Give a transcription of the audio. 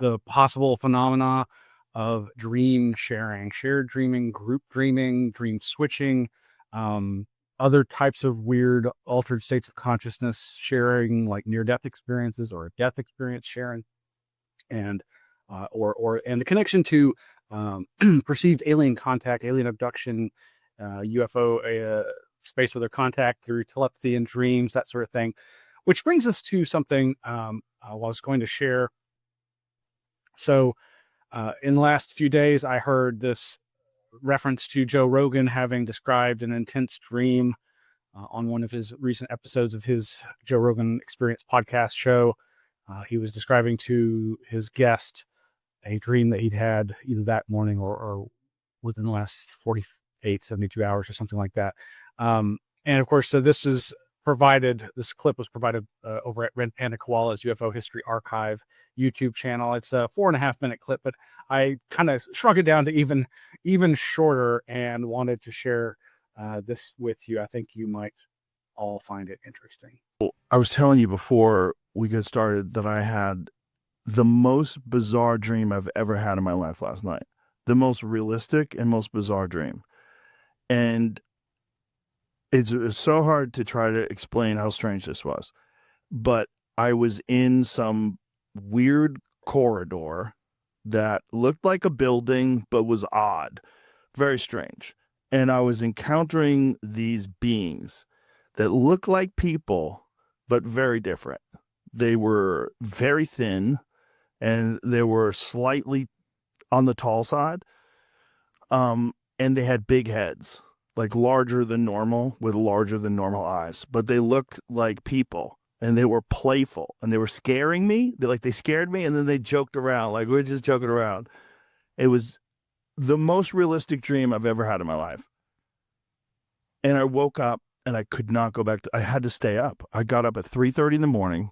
the possible phenomena of dream sharing, shared dreaming, group dreaming, dream switching, other types of weird altered states of consciousness sharing, like near-death experiences or a death experience sharing, and and the connection to perceived alien contact, alien abduction, UFO space weather contact through telepathy and dreams, that sort of thing. Which brings us to something I was going to share. So, in the last few days, I heard this reference to Joe Rogan having described an intense dream on one of his recent episodes of his Joe Rogan Experience podcast show. He was describing to his guest a dream that he'd had either that morning or within the last 48, 72 hours or something like that. And of course, so this clip was provided over at Red Panda Koala's UFO History Archive YouTube channel. It's a 4.5-minute clip, but I kind of shrunk it down to even shorter and wanted to share this with you. I think you might all find it interesting. I was telling you before we get started that I had the most bizarre dream I've ever had in my life last night. The most realistic and most bizarre dream. And it's so hard to try to explain how strange this was. But I was in some weird corridor that looked like a building but was odd. Very strange. And I was encountering these beings that looked like people but very different. They were very thin and they were slightly on the tall side. And they had big heads, like larger than normal, with larger than normal eyes, but they looked like people and they were playful and they were scaring me. They scared me and then they joked around, like we're just joking around. It was the most realistic dream I've ever had in my life. And I woke up and I could not go back I had to stay up. I got up at 3:30 in the morning